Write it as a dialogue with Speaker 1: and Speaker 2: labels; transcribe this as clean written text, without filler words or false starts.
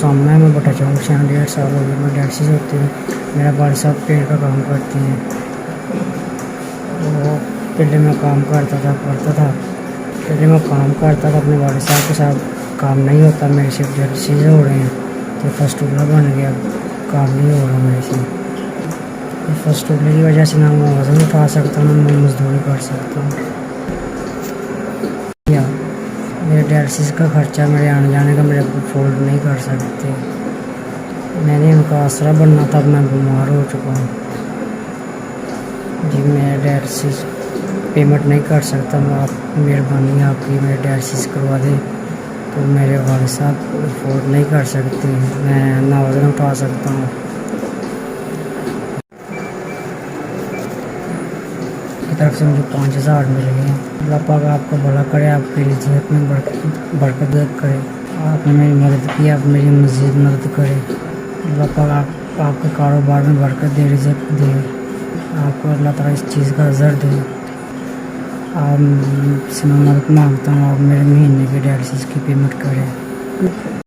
Speaker 1: सामने है, मैं बटा चौक से 1.5 साल हो गए मैं डायलिसिस होती हूँ। मेरा वालिद साहब पेट का काम करते हैं। वो पहले मैं काम करता था अपने वालिद साहब के साथ। काम नहीं होता मेरे से, डायलिसिस हो रहे हैं तो फस्टूला बन गया, काम नहीं हो रहा मेरे से। फस्टूले की वजह से ना मैं वज़न उठा सकता ना मैं मजदूरी कर सकता हूँ। या मेरे डायलिसिस का खर्चा मेरे आने जाने का मेरे अफोर्ड नहीं कर सकते। मैंने उनका आसरा बनना था, अब मैं बीमार हो चुका हूँ जी। मैं डायलिसिस पेमेंट नहीं कर सकता। मैं आप मेहरबानी आपकी मेरे डायलिसिस करवा दें। तो मेरे वालिद साहब अफोर्ड नहीं कर सकते, मैं ना वज़न उठा सकता हूँ। की तरफ से मुझे 5,000 मिल गए हैं। अल्लाह पाक आपको भला करे, आपके लिए सेहत में बरकत करे। आपने मेरी मदद की, आप मेरी मज़ीद मदद करें। अल्लाह पाक आपके कारोबार में बरकत दे, रिज़्क़ दे। आपको अल्लाह ताला इस चीज़ का अज़र दे। आप से मैं मदद मांगता हूँ, आप मेरे महीने के डायलिसिस की पेमेंट करें।